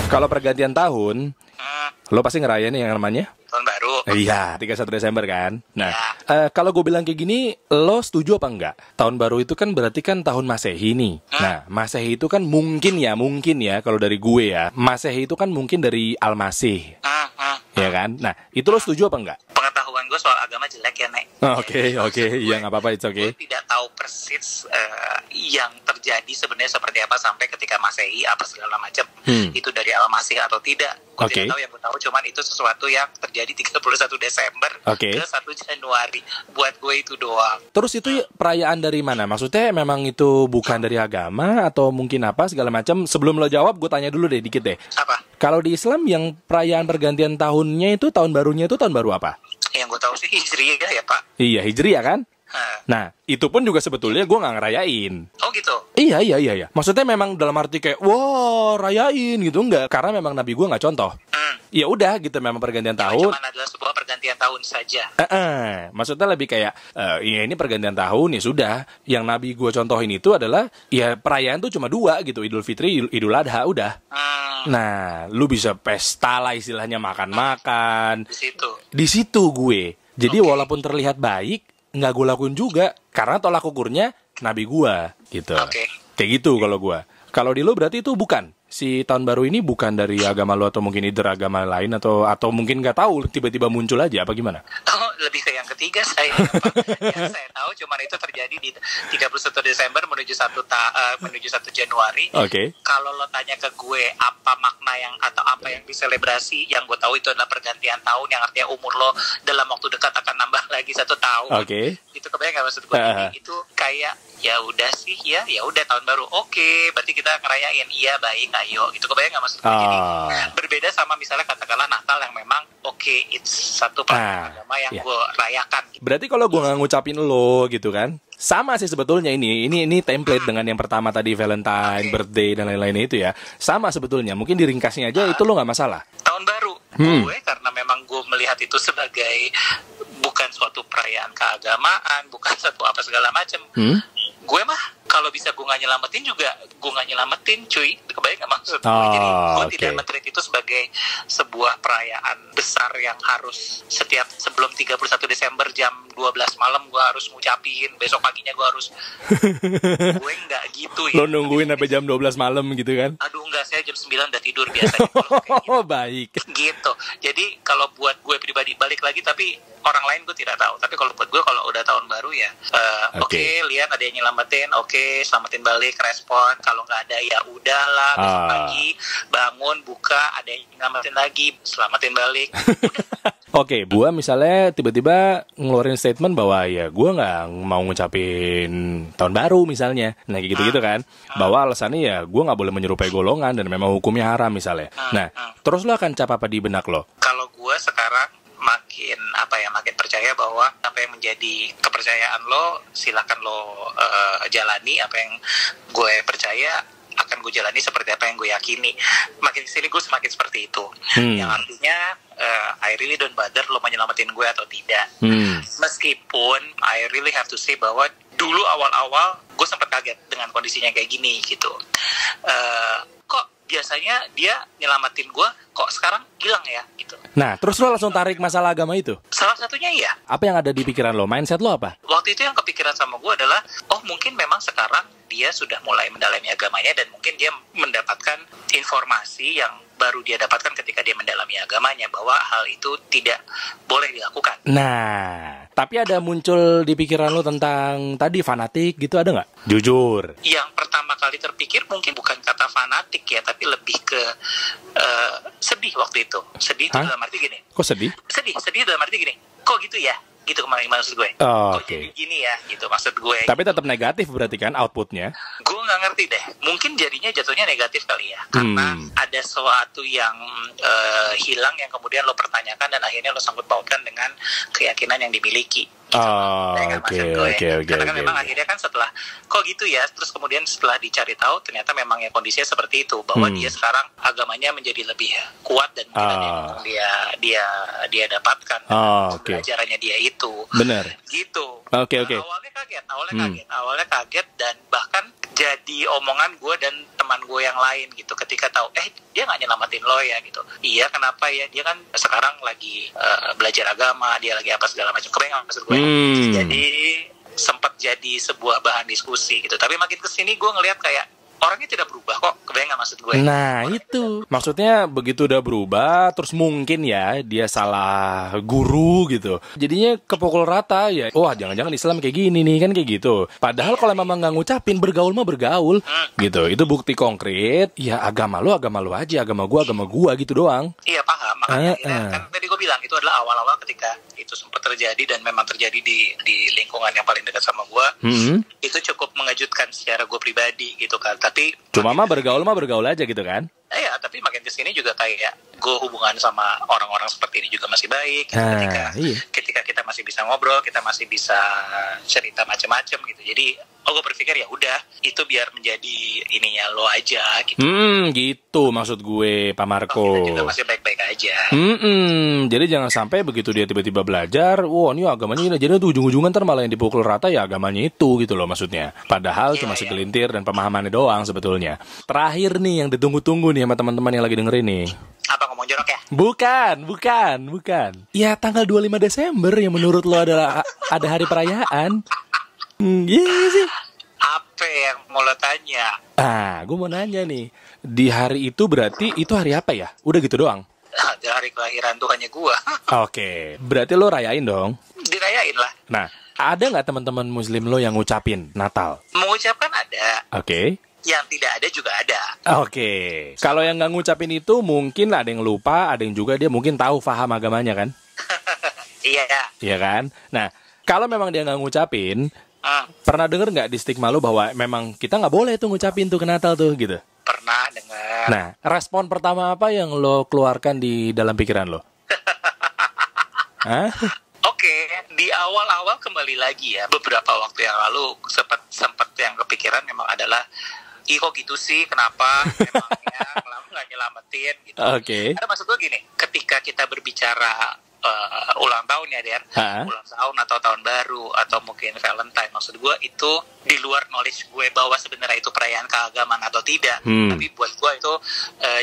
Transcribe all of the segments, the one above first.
Kalau pergantian tahun, lo pasti ngerayain yang namanya? Tahun baru. Iya, 31 Desember kan. Nah, Ya. kalau gue bilang kayak gini, lo setuju apa enggak? Tahun baru itu kan berarti kan tahun Masehi nih. Nah, Masehi itu kan mungkin ya, kalau dari gue ya, Masehi itu kan mungkin dari Al-Masih, ya kan? Nah, itu lo setuju apa enggak? Pengetahuan gue soal agama jelek ya, Nek. Oke, iya nggak apa-apa, it's okay. Gue tidak tahu persis yang terjadi sebenarnya seperti apa sampai ketika Masehi apa segala macam. Itu dari Al-Masih atau tidak. Gue Oke. tidak tahu, yang gue tahu cuman itu sesuatu yang terjadi 31 Desember Oke. ke 1 Januari. Buat gue itu doang. Terus itu perayaan dari mana? Maksudnya memang itu bukan dari agama atau mungkin apa segala macam? Sebelum lo jawab, gue tanya dulu deh dikit deh. Apa? Kalau di Islam yang perayaan pergantian tahunnya itu tahun barunya itu tahun baru apa? Yang gue tahu sih Hijriyah ya, Pak. Iya, Hijriah kan? Hah. Nah, itu pun juga sebetulnya gue nggak ngerayain. Oh gitu. Iya. Maksudnya memang dalam arti kayak, wah rayain gitu enggak? Karena memang Nabi gue nggak contoh. Ya udah gitu, memang pergantian tahun. Cuman adalah sebuah pergantian tahun saja. Maksudnya lebih kayak, ya ini pergantian tahun ya sudah. Yang Nabi gue contohin itu adalah, ya perayaan tuh cuma dua gitu, Idul Fitri, Idul Adha, udah. Nah, lu bisa pesta lah istilahnya, makan-makan. Di situ. Di situ gue. Jadi walaupun terlihat baik, nggak gue lakuin juga. Karena tolak ukurnya Nabi gue gitu. Oke. Kayak gitu kalau gue. Kalau di lu berarti itu bukan. Si tahun baru ini bukan dari agama lu atau mungkin either agama lain atau mungkin nggak tahu tiba-tiba muncul aja apa gimana? Oh, lebih ke yang ketiga saya. Yang saya tahu cuman itu terjadi di 31 Desember menuju 1 Januari. Oke. Kalau lo tanya ke gue apa makna yang atau apa yang diselebrasi, yang gue tahu itu adalah pergantian tahun, yang artinya umur lo dalam waktu dekat akan nambah lagi 1 tahun. Oke. Itu kebayang nggak maksud gue? Itu kayak ya udah sih ya udah tahun baru. Oke, berarti kita ngerayain. Iya, baik, ayo. Itu kebayang nggak maksud gue? Jadi berbeda sama misalnya katakanlah Natal yang memang it's satu perayaan agama yang gue rayakan. Berarti kalau gue nggak ngucapin lo gitu kan, sama sih sebetulnya ini template dengan yang pertama tadi, Valentine, birthday dan lain-lainnya itu ya, sama sebetulnya. Mungkin diringkasnya aja itu lo nggak masalah. Tahun baru gue karena memang gue melihat itu sebagai bukan suatu perayaan keagamaan, bukan satu apa segala macam. Gue mah kalau bisa gue nggak nyelamatin juga, gue nggak nyelamatin, cuy. Kebayang nggak maksud gue? Jadi gue tidak men-treat itu sebagai sebuah perayaan besar yang harus sebelum 31 Desember jam 12 malam gue harus ngucapin, besok paginya gue harus. Gue nggak gitu ya. Lo nungguin sampai jam 12 malam gitu kan? Aduh enggak, saya jam 9 udah tidur biasanya. Oh baik. Gitu. Jadi kalau buat gue pribadi, balik lagi, tapi orang lain gue tidak tahu. Tapi kalau buat gue, kalau udah tahun baru ya oke, lihat ada yang nyelamatin, oke, selamatin balik, respon. Kalau nggak ada ya udahlah, besok pagi bangun buka, ada yang nyelamatin lagi, selamatin balik. Oke, gua misalnya tiba-tiba ngeluarin statement bahwa ya gua nggak mau ngucapin tahun baru misalnya, nah kayak gitu-gitu kan, bahwa alasannya ya gua nggak boleh menyerupai golongan dan memang hukumnya haram misalnya. Nah, terus lo akan cap apa di benak lo? Kalau gue sekarang makin percaya bahwa apa yang menjadi kepercayaan lo silakan lo jalani. Apa yang gue percaya akan gue jalani seperti apa yang gue yakini. Makin kesini gue semakin seperti itu. Yang artinya I really don't bother lo menyelamatin gue atau tidak. Meskipun I really have to say bahwa dulu awal-awal gue sempat kaget dengan kondisinya kayak gini gitu. Kok biasanya dia nyelamatin gue, kok sekarang hilang ya gitu. Nah, terus lo langsung tarik masalah agama itu? Salah satunya iya. Apa yang ada di pikiran lo? Mindset lo apa? Waktu itu yang kepikiran sama gue adalah, oh mungkin memang sekarang dia sudah mulai mendalami agamanya dan mungkin dia mendapatkan informasi yang baru dia dapatkan ketika dia mendalami agamanya, bahwa hal itu tidak boleh dilakukan. Nah, tapi ada muncul di pikiran lo tentang tadi fanatik gitu, ada nggak? Jujur. Yang pertama kali terpikir mungkin bukan kata fanatik ya, tapi lebih ke sedih waktu itu. Sedih itu dalam arti gini. Kok sedih? Sedih dalam arti gini. Kok gitu ya? Gitu kemarin maksud gue. Kok jadi gini ya? Gitu maksud gue. Tapi tetap negatif berarti kan outputnya? Gue nggak ngerti deh. Mungkin jadinya jatuhnya negatif kali ya. Karena ada sesuatu yang hilang yang kemudian lo pertanyakan dan akhirnya lo sangkut pautkan dengan keyakinan yang dimiliki. Gitu. Oke. Karena kan memang akhirnya kan setelah kok gitu ya, terus kemudian setelah dicari tahu ternyata memang ya kondisinya seperti itu, bahwa dia sekarang agamanya menjadi lebih kuat dan mungkin dia dapatkan pelajarannya dia itu. Benar. Gitu. Oke. Awalnya kaget dan bahkan jadi omongan gue dan teman gue yang lain gitu ketika tahu dia nggak nyelamatin lo ya gitu. Iya, kenapa ya, dia kan sekarang lagi belajar agama, dia lagi apa segala macam, kebayang maksud gue. Jadi sempat jadi sebuah bahan diskusi gitu, tapi makin kesini gue ngelihat kayak orangnya tidak berubah kok, kebayang nggak maksud gue? Nah itu maksudnya begitu udah berubah, terus mungkin ya dia salah guru gitu, jadinya kepukul rata ya. Wah, jangan-jangan Islam kayak gini nih, kan kayak gitu. Padahal kalau memang nggak ngucapin, bergaul mah bergaul gitu. Itu bukti konkret. Ya agama lu aja, agama gua gitu doang. Iya, paham. Makanya kan tadi gue bilang itu adalah awal-awal ketika itu sempat terjadi dan memang terjadi di lingkungan yang paling dekat sama gue. Itu cukup mengejutkan secara gue pribadi gitu kan. Tapi cuma mah bergaul aja gitu kan. Ya, tapi makin kesini juga kayak gue hubungan sama orang-orang seperti ini juga masih baik gitu, ketika kita masih bisa ngobrol, kita masih bisa cerita macam-macam gitu. Jadi gue berpikir ya udah, itu biar menjadi ininya lo aja gitu. Gitu maksud gue, Pak Marco. Kita juga masih baik-baik aja. Jadi jangan sampai begitu dia tiba-tiba belajar, wah ini agamanya ini, jadi tuh ujung-ujungan ntar malah yang dipukul rata ya agamanya itu gitu loh maksudnya. Padahal cuma segelintir dan pemahamannya doang sebetulnya. Terakhir nih yang ditunggu-tunggu nih sama teman-teman yang lagi dengerin nih. Apa, ngomong jorok ya? Bukan. Ya tanggal 25 Desember yang menurut lo adalah ada hari perayaan. Iya sih. Apa yang mau lo tanya? Gue mau nanya nih. Di hari itu berarti itu hari apa ya? Udah gitu doang? Di hari kelahiran Tuhannya gua. Oke, berarti lo rayain dong? Dirayain lah. Nah, ada nggak teman-teman Muslim lo yang ngucapin Natal? Mengucapkan ada. Oke. Yang tidak ada juga ada. Oke. Kalau yang nggak ngucapin itu mungkin ada yang lupa, ada yang juga dia mungkin tahu paham agamanya kan? Iya. Iya kan? Nah, kalau memang dia nggak ngucapin, pernah denger nggak di stigma lo bahwa memang kita nggak boleh tuh ngucapin tuh ke Natal tuh gitu? Pernah dengar. Nah, respon pertama apa yang lo keluarkan di dalam pikiran lo? Oke, di awal-awal kembali lagi ya, beberapa waktu yang lalu sempat yang kepikiran memang adalah kok gitu sih, kenapa memangnya nggak nyelamatin gitu. Karena maksud gue gini, ketika kita berbicara ulang tahun ya Der, ulang tahun atau tahun baru atau mungkin Valentine, maksud gue itu di luar knowledge gue bahwa sebenarnya itu perayaan keagamaan atau tidak, tapi buat gue itu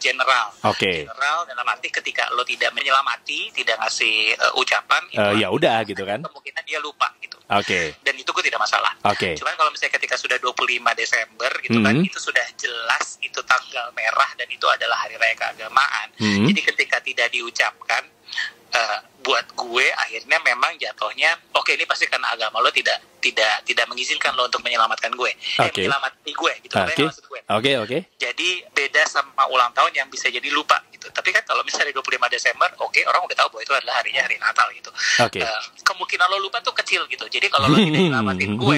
general. General dalam arti ketika lo tidak menyelamati, tidak ngasih ucapan, itu ya udah gitu kan, kemungkinan dia lupa gitu. Dan itu gue tidak masalah. Cuman kalau misalnya ketika sudah 25 Desember gitu kan, itu sudah jelas itu tanggal merah dan itu adalah hari raya keagamaan. Jadi ketika tidak diucapkan, buat gue akhirnya memang jatuhnya ini pasti karena agama lo tidak mengizinkan lo untuk menyelamatkan gue, menyelamati gue gitu. Maksud gue. Jadi beda sama ulang tahun yang bisa jadi lupa gitu. Tapi kan kalau misalnya 25 Desember, orang udah tahu bahwa itu adalah harinya hari Natal gitu. Kemungkinan lo lupa tuh kecil gitu. Jadi kalau lo tidak nyelamatin gue,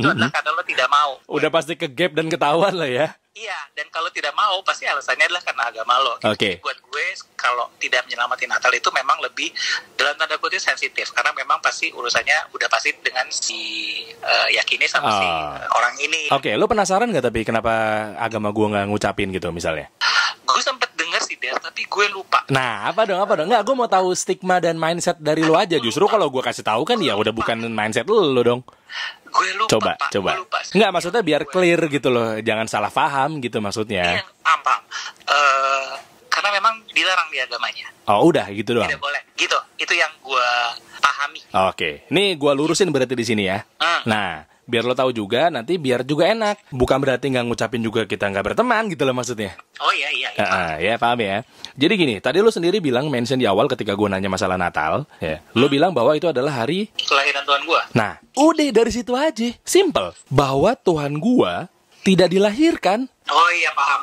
itu adalah karena lo tidak mau. Udah pasti ke gap dan ketahuan lah ya. Iya, dan kalau tidak mau pasti alasannya adalah karena agama lo gitu. Jadi buat gue kalau tidak menyelamatin Natal itu memang lebih dalam tanda kutip sensitif, karena memang pasti urusannya udah pasti dengan si yakini sama si orang ini. Lo penasaran nggak tapi kenapa agama gue nggak ngucapin gitu misalnya? Gue sempet dengar sih Der, tapi gue lupa. Nah, apa dong? Nggak, gue mau tahu stigma dan mindset dari lo aja. Justru kalau gue kasih tahu kan ya udah bukan mindset lo dong. Gue lupa. Coba. Nggak, maksudnya biar clear gitu loh, jangan salah paham gitu maksudnya. Iya, paham. Karena memang dilarang di agamanya. Udah gitu doang. Tidak boleh. Gitu. Itu yang gue pahami. Ini gue lurusin berarti di sini ya. Nah, biar lo tahu juga, nanti biar juga enak. Bukan berarti nggak ngucapin juga kita nggak berteman gitu loh maksudnya. Iya. Ya paham ya. Jadi gini, tadi lo sendiri bilang mention di awal ketika gue nanya masalah Natal, ya. Lo bilang bahwa itu adalah hari kelahiran Tuhan gue. Nah, udah dari situ aja, simple. Bahwa Tuhan gue tidak dilahirkan. Iya, paham.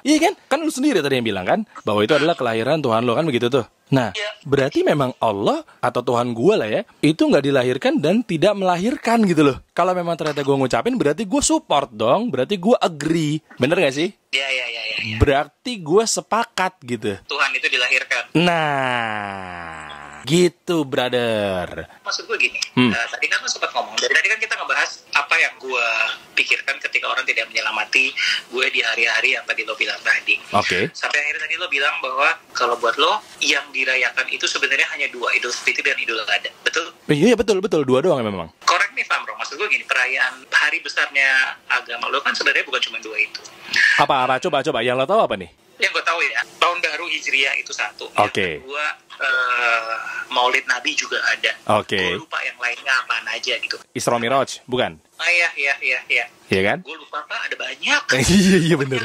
Iya kan? Kan lu sendiri tadi yang bilang kan bahwa itu adalah kelahiran Tuhan lo kan begitu tuh. Nah, berarti memang Allah atau Tuhan gue lah ya, itu nggak dilahirkan dan tidak melahirkan gitu loh. Kalau memang ternyata gue ngucapin, berarti gue support dong, berarti gue agree. Bener gak sih? Iya. Berarti gue sepakat gitu. Tuhan itu dilahirkan. Nah, gitu brother. Maksud gue gini, tadi kan lo sempat ngomong, dari tadi kan kita ngebahas apa yang gue pikirkan ketika orang tidak menyelamati gue di hari-hari yang tadi lo bilang tadi. Sampai akhirnya tadi lo bilang bahwa kalau buat lo yang dirayakan itu sebenarnya hanya dua, Idul Fitri dan Idul Adha, betul? Iya betul, dua doang memang. Korek nih Famro, maksud gue gini, perayaan hari besarnya agama lo kan sebenarnya bukan cuma dua itu. Apa? Coba. Yang lo tahu apa nih? Yang gue tahu ya, tahun baru Hijriah itu satu. Oke. Yang kedua, Maulid Nabi juga ada. Oke. Gue lupa yang lainnya apaan aja gitu. Isra Miraj, bukan? Iya. Iya kan? Gue lupa Pak, ada banyak. Iya benar.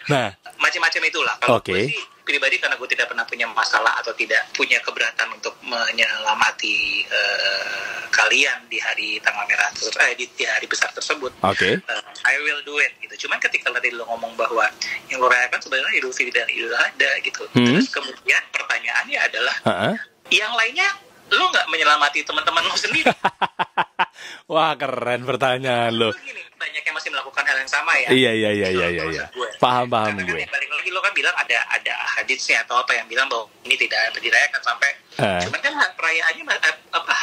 Nah, macam-macam itulah. Kalau Oke. gue sih pribadi, karena gue tidak pernah punya masalah atau tidak punya keberatan untuk menyelamati kalian di hari tanggal merah di hari besar tersebut. Oke. I will do it gitu. Cuman ketika tadi lo ngomong bahwa yang lo rayakan sebenarnya Idul Fitri dan Idul Adha gitu. Terus kemudian pertanyaannya adalah yang lainnya lo nggak menyelamati teman-teman lo sendiri? Wah, keren pertanyaan lo. Gini, banyak yang masih melakukan hal yang sama ya. Iya. Paham Karena gue. kan balik lagi lo kan bilang ada hadisnya atau apa yang bilang bahwa ini tidak dirayakan sampai. Cuman kan perayaannya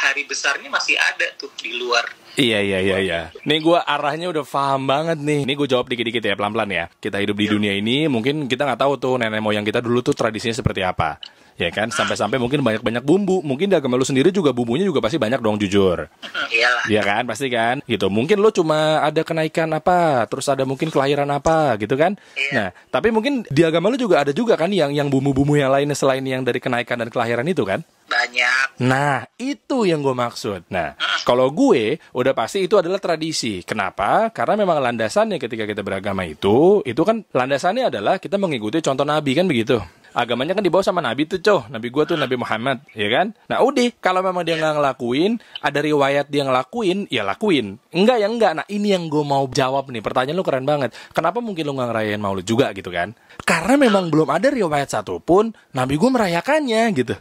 hari besarnya masih ada tuh di luar. Iya. Nih gue arahnya udah paham banget nih. Ini gue jawab dikit-dikit ya, pelan-pelan ya. Kita hidup di dunia ini, mungkin kita nggak tahu tuh nenek moyang kita dulu tuh tradisinya seperti apa. Ya kan, sampai-sampai mungkin banyak-banyak bumbu. Mungkin di agama lu sendiri juga bumbunya juga pasti banyak dong, jujur. Iyalah. Iya kan, pasti kan. Gitu. Mungkin lu cuma ada kenaikan apa, terus ada mungkin kelahiran apa, gitu kan. Iya. Nah, tapi mungkin di agama lu juga ada juga kan yang bumbu-bumbu yang lainnya selain yang dari kenaikan dan kelahiran itu kan. Banyak. Nah, itu yang gue maksud. Nah, kalau gue, udah pasti itu adalah tradisi. Kenapa? Karena memang landasannya ketika kita beragama itu kan landasannya adalah kita mengikuti contoh Nabi, kan begitu. Agamanya kan dibawa sama Nabi tuh, Nabi gue tuh Nabi Muhammad, ya kan? Nah, udah, kalau memang dia nggak ngelakuin, ada riwayat dia ngelakuin, ya lakuin. Enggak ya enggak. Nah, ini yang gue mau jawab nih. Pertanyaan lu keren banget. Kenapa mungkin lu nggak ngerayain Maulid juga gitu kan? Karena memang belum ada riwayat satupun Nabi gue merayakannya gitu.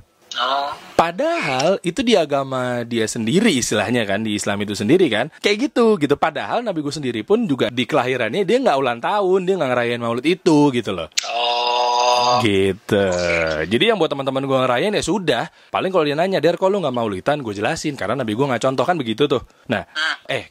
Padahal itu di agama dia sendiri istilahnya kan, di Islam itu sendiri kan, kayak gitu. Padahal Nabi gue sendiri pun juga di kelahirannya dia nggak ulang tahun, dia nggak ngerayain Maulid itu gitu loh. Gitu. Jadi yang buat teman-teman gue ngerayain ya sudah. Paling kalau dia nanya, Der, kok lu nggak maulidan? Gue jelasin karena Nabi gue nggak contoh kan begitu tuh. Nah,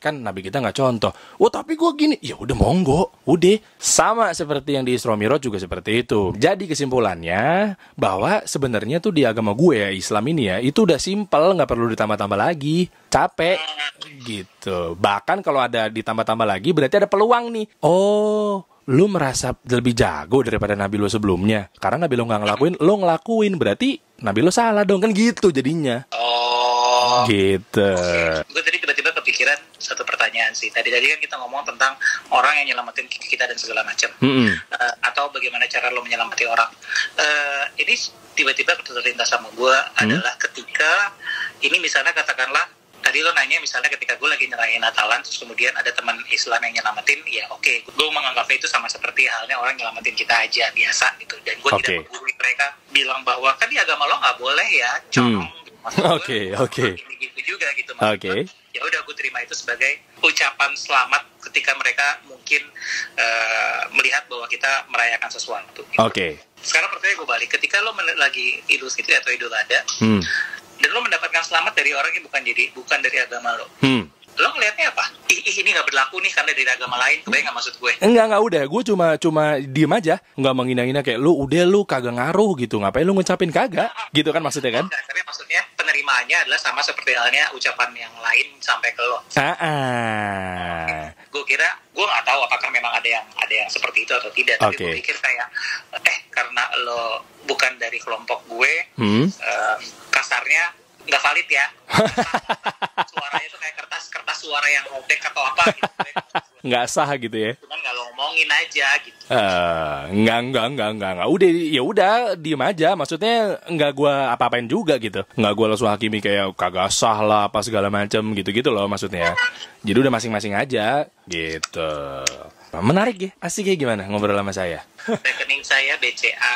kan Nabi kita nggak contoh. Oh tapi gue gini, ya udah monggo, udah. Sama seperti yang di Isra Miraj juga seperti itu. Jadi kesimpulannya bahwa sebenarnya tuh di agama gue ya, Islam ini ya, itu udah simpel, nggak perlu ditambah-tambah lagi. Capek gitu. Bahkan kalau ada ditambah-tambah lagi berarti ada peluang nih. Oh, lu merasa lebih jago daripada Nabi lu sebelumnya. Karena Nabi lu nggak ngelakuin, lu ngelakuin. Berarti Nabi lu salah dong, kan gitu jadinya. Gitu. Gue tadi tiba-tiba kepikiran satu pertanyaan sih. Tadi kan kita ngomong tentang orang yang nyelamatin kita dan segala macam. Atau bagaimana cara lo menyelamati orang. Ini tiba-tiba terlintas sama gue adalah ketika ini misalnya katakanlah tadi lo nanya misalnya ketika gue lagi nyerahin Natalan terus kemudian ada teman Islam yang nyelamatin, ya oke, gue menganggapnya itu sama seperti halnya orang nyelamatin kita aja biasa gitu, dan gue tidak menggurui mereka bilang bahwa kan di agama lo nggak boleh ya colong. Oke. Gitu juga gitu. Oke. Ya udah gue terima itu sebagai ucapan selamat ketika mereka mungkin melihat bahwa kita merayakan sesuatu. Gitu. Oke. Sekarang pertanyaan gue balik, ketika lo lagi Idul Fitri atau Idul Adha, dan lo mendapatkan selamat dari orang yang bukan dari agama lo, lo ngelihatnya apa? Ini nggak berlaku nih karena dari agama lain, kebayang nggak maksud gue? Enggak udah, gue cuma diem aja, nggak menghina-hina kayak lu kagak ngaruh gitu, ngapain lu ngucapin kagak, gitu kan maksudnya kan? Tapi maksudnya penerimaannya adalah sama seperti halnya ucapan yang lain sampai ke lo. Gue kira, gue nggak tahu apakah memang ada yang seperti itu atau tidak, tapi gue pikir kayak, karena lo bukan dari kelompok gue, kasarnya nggak valid ya. Suaranya tuh kayak kertas suara yang robek atau apa gitu. Nggak sah gitu ya. Cuman nggak lo ngomongin aja gitu. Enggak. Udah diem aja. Maksudnya nggak gue apa-apain juga gitu. Nggak gue langsung hakimi kayak kagak sah lah apa segala macem gitu loh maksudnya. Jadi udah masing-masing aja gitu. Menarik ya, asik ya, gimana ngobrol sama saya? Rekening saya BCA.